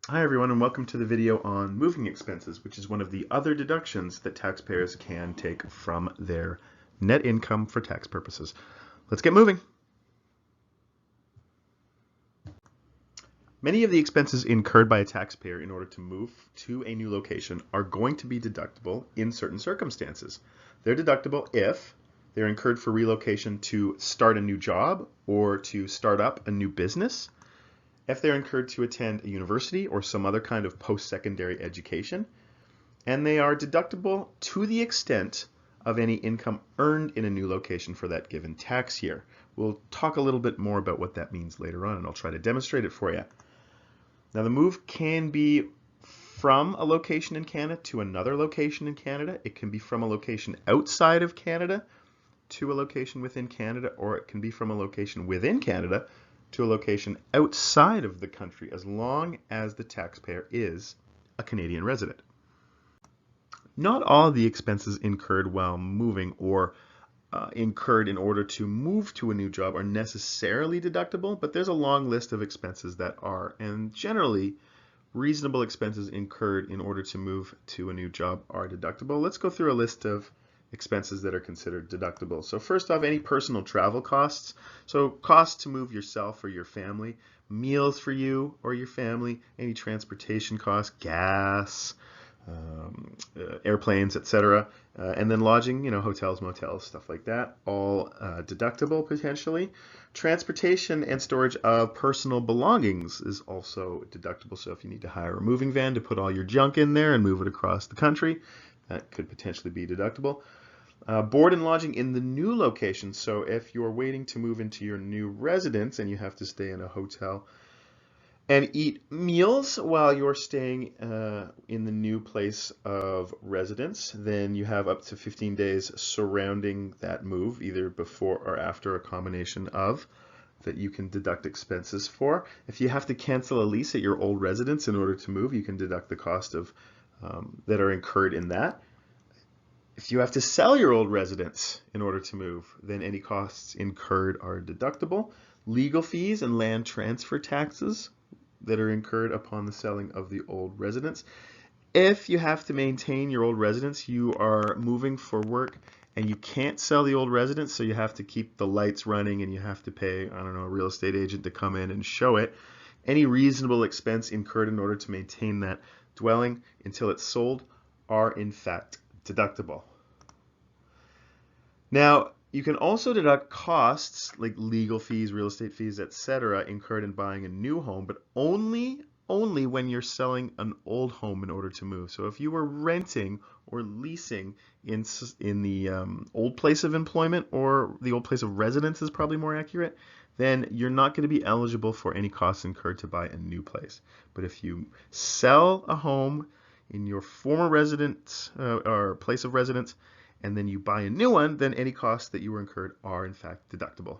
Hi everyone, and welcome to the video on moving expenses, which is one of the other deductions that taxpayers can take from their net income for tax purposes. Let's get moving. Many of the expenses incurred by a taxpayer in order to move to a new location are going to be deductible in certain circumstances. They're deductible if they're incurred for relocation to start a new job or to start up a new business, if they're incurred to attend a university or some other kind of post-secondary education, and they are deductible to the extent of any income earned in a new location for that given tax year. We'll talk a little bit more about what that means later on, and I'll try to demonstrate it for you. Now, the move can be from a location in Canada to another location in Canada. It can be from a location outside of Canada to a location within Canada, or it can be from a location within Canada to a location outside of the country, as long as the taxpayer is a Canadian resident. Not all the expenses incurred while moving or incurred in order to move to a new job are necessarily deductible, but there's a long list of expenses that are, and generally reasonable expenses incurred in order to move to a new job are deductible. Let's go through a list of expenses that are considered deductible. So first off, any personal travel costs. So costs to move yourself or your family, meals for you or your family, any transportation costs, gas, airplanes, etc. And then lodging, hotels, motels, stuff like that, all deductible potentially. Transportation and storage of personal belongings is also deductible. So if you need to hire a moving van to put all your junk in there and move it across the country, that could potentially be deductible. Board and lodging in the new location. So if you're waiting to move into your new residence and you have to stay in a hotel and eat meals while you're staying in the new place of residence, then you have up to 15 days surrounding that move, either before or after, a combination of, that you can deduct expenses for. If you have to cancel a lease at your old residence in order to move, you can deduct the cost of that are incurred in that. If you have to sell your old residence in order to move, then any costs incurred are deductible. Legal fees and land transfer taxes that are incurred upon the selling of the old residence. If you have to maintain your old residence, you are moving for work and you can't sell the old residence, so you have to keep the lights running and you have to pay, I don't know, a real estate agent to come in and show it. Any reasonable expense incurred in order to maintain that dwelling until it's sold are in fact deductible. Now, you can also deduct costs like legal fees, real estate fees, etc., incurred in buying a new home, but only when you're selling an old home in order to move. So if you were renting or leasing in the old place of employment, or the old place of residence is probably more accurate, then you're not going to be eligible for any costs incurred to buy a new place. But if you sell a home in your former residence or place of residence, and then you buy a new one, then any costs that you were incurred are in fact deductible.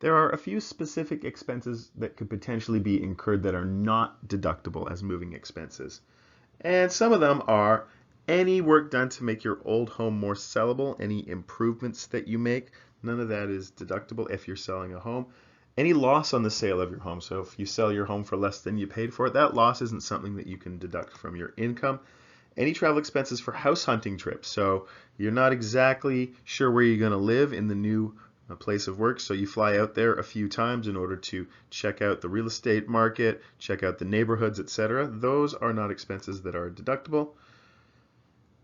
There are a few specific expenses that could potentially be incurred that are not deductible as moving expenses. And some of them are any work done to make your old home more sellable, any improvements that you make. None of that is deductible if you're selling a home. Any loss on the sale of your home. So if you sell your home for less than you paid for it, that loss isn't something that you can deduct from your income. Any travel expenses for house hunting trips. So you're not exactly sure where you're going to live in the new place of work, so you fly out there a few times in order to check out the real estate market, check out the neighborhoods, etc. Those are not expenses that are deductible.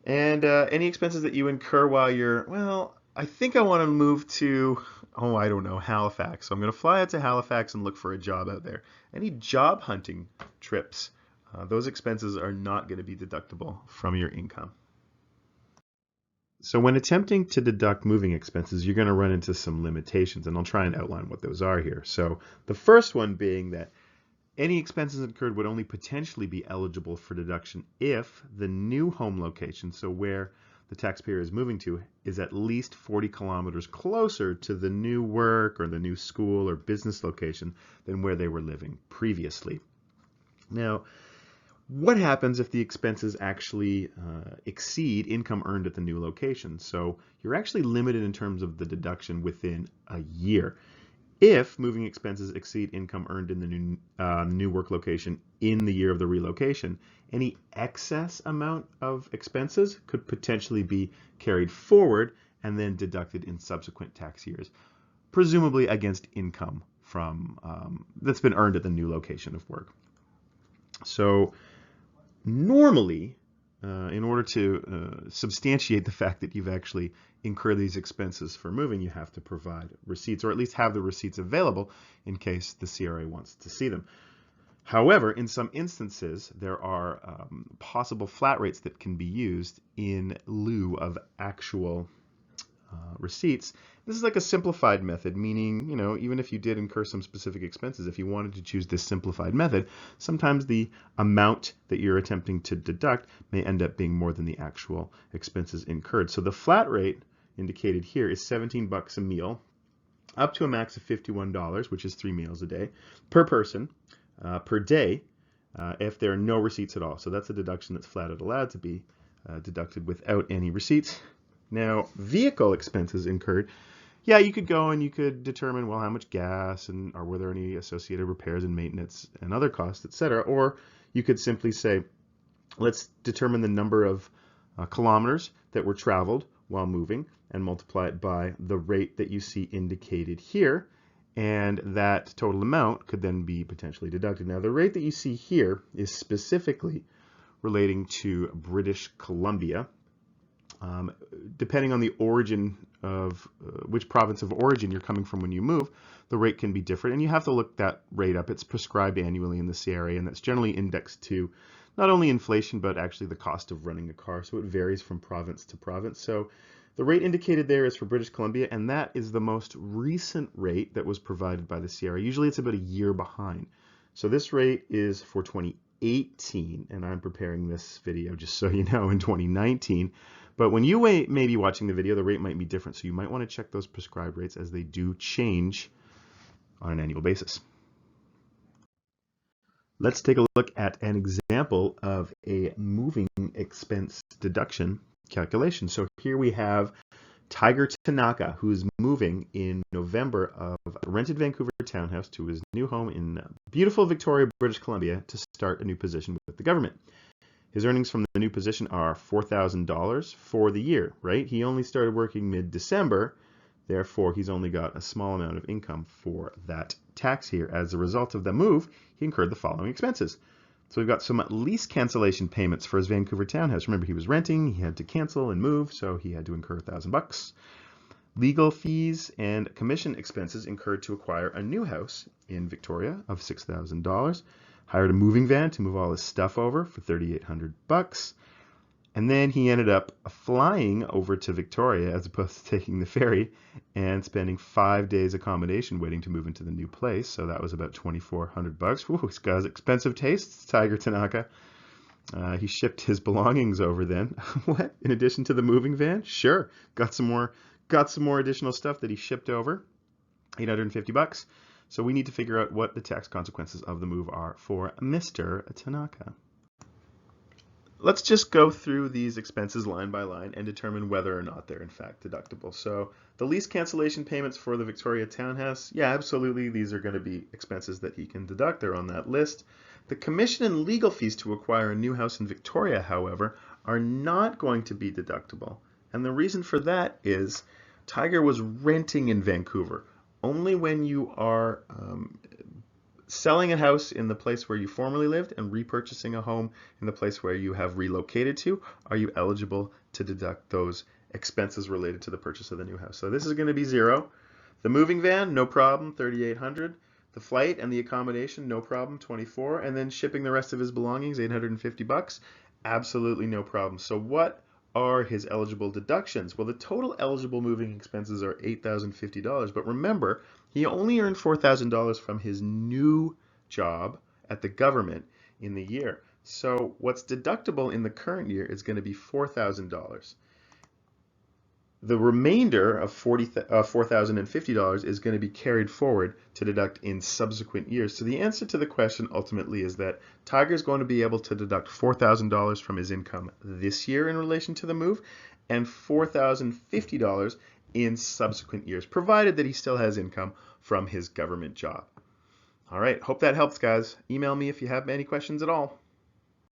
And any expenses that you incur while you're, well, I think I want to move to, I don't know, Halifax. So I'm going to fly out to Halifax and look for a job out there. Any job hunting trips, those expenses are not going to be deductible from your income. So when attempting to deduct moving expenses, you're going to run into some limitations, and I'll try and outline what those are here. So the first one being that any expenses incurred would only potentially be eligible for deduction if the new home location, so where the taxpayer is moving to, is at least 40 kilometers closer to the new work or the new school or business location than where they were living previously. Now, what happens if the expenses actually exceed income earned at the new location? So you're actually limited in terms of the deduction within a year. if moving expenses exceed income earned in the new work location in the year of the relocation. Any excess amount of expenses could potentially be carried forward and then deducted in subsequent tax years, presumably against income from that's been earned at the new location of work. So normally, in order to substantiate the fact that you've actually incurred these expenses for moving, you have to provide receipts, or at least have the receipts available in case the CRA wants to see them. However, in some instances, there are possible flat rates that can be used in lieu of actual receipts. This is like a simplified method, meaning, even if you did incur some specific expenses, if you wanted to choose this simplified method, sometimes the amount that you're attempting to deduct may end up being more than the actual expenses incurred. So the flat rate indicated here is $17 a meal, up to a max of $51, which is 3 meals a day, per person, per day, if there are no receipts at all. So that's a deduction that's flat out allowed to be deducted without any receipts. Now, vehicle expenses incurred, yeah, you could go and you could determine, well, how much gas or were there any associated repairs and maintenance and other costs, etc. Or you could simply say, let's determine the number of kilometers that were traveled while moving and multiply it by the rate that you see indicated here. And that total amount could then be potentially deducted. Now, the rate that you see here is specifically relating to British Columbia. Depending on the origin of which province of origin you're coming from when you move, the rate can be different, and you have to look that rate up. It's prescribed annually in the CRA, and that's generally indexed to not only inflation, but actually the cost of running a car, so it varies from province to province. So the rate indicated there is for British Columbia, and that is the most recent rate that was provided by the CRA. Usually it's about a year behind. So this rate is for 2018, and I'm preparing this video just so you know in 2019. But when you may be watching the video, the rate might be different. So you might want to check those prescribed rates as they do change on an annual basis. Let's take a look at an example of a moving expense deduction calculation. So here we have Tiger Tanaka, who's moving in November of a rented Vancouver townhouse to his new home in beautiful Victoria, British Columbia, to start a new position with the government. His earnings from the new position are $4,000 for the year, right? He only started working mid-December, therefore he's only got a small amount of income for that tax year. As a result of the move, he incurred the following expenses. So we've got some lease cancellation payments for his Vancouver townhouse. Remember, he was renting, he had to cancel and move, so he had to incur $1,000. Legal fees and commission expenses incurred to acquire a new house in Victoria of $6,000. Hired a moving van to move all his stuff over for $3,800. And then he ended up flying over to Victoria as opposed to taking the ferry and spending 5 days accommodation waiting to move into the new place. So that was about $2,400. Whew, this guy's expensive tastes, Tiger Tanaka. He shipped his belongings over then. What? In addition to the moving van? Sure. Got some more additional stuff that he shipped over. $850. So we need to figure out what the tax consequences of the move are for Mr. Tanaka. Let's just go through these expenses line by line and determine whether or not they're in fact deductible. So the lease cancellation payments for the Victoria townhouse, yeah, absolutely, these are going to be expenses that he can deduct. They're on that list. The commission and legal fees to acquire a new house in Victoria, however, are not going to be deductible. And the reason for that is Tiger was renting in Vancouver. Only when you are selling a house in the place where you formerly lived and repurchasing a home in the place where you have relocated to are you eligible to deduct those expenses related to the purchase of the new house. So this is going to be zero. The moving van, no problem, $3,800. The flight and the accommodation, no problem, $24. And then shipping the rest of his belongings, $850. Absolutely no problem. So what are his eligible deductions? Well, the total eligible moving expenses are $8,050, but remember, he only earned $4,000 from his new job at the government in the year. So what's deductible in the current year is going to be $4,000. The remainder of $4,050 is going to be carried forward to deduct in subsequent years. So the answer to the question ultimately is that Tiger is going to be able to deduct $4,000 from his income this year in relation to the move and $4,050 in subsequent years, provided that he still has income from his government job. All right, hope that helps, guys. Email me if you have any questions at all.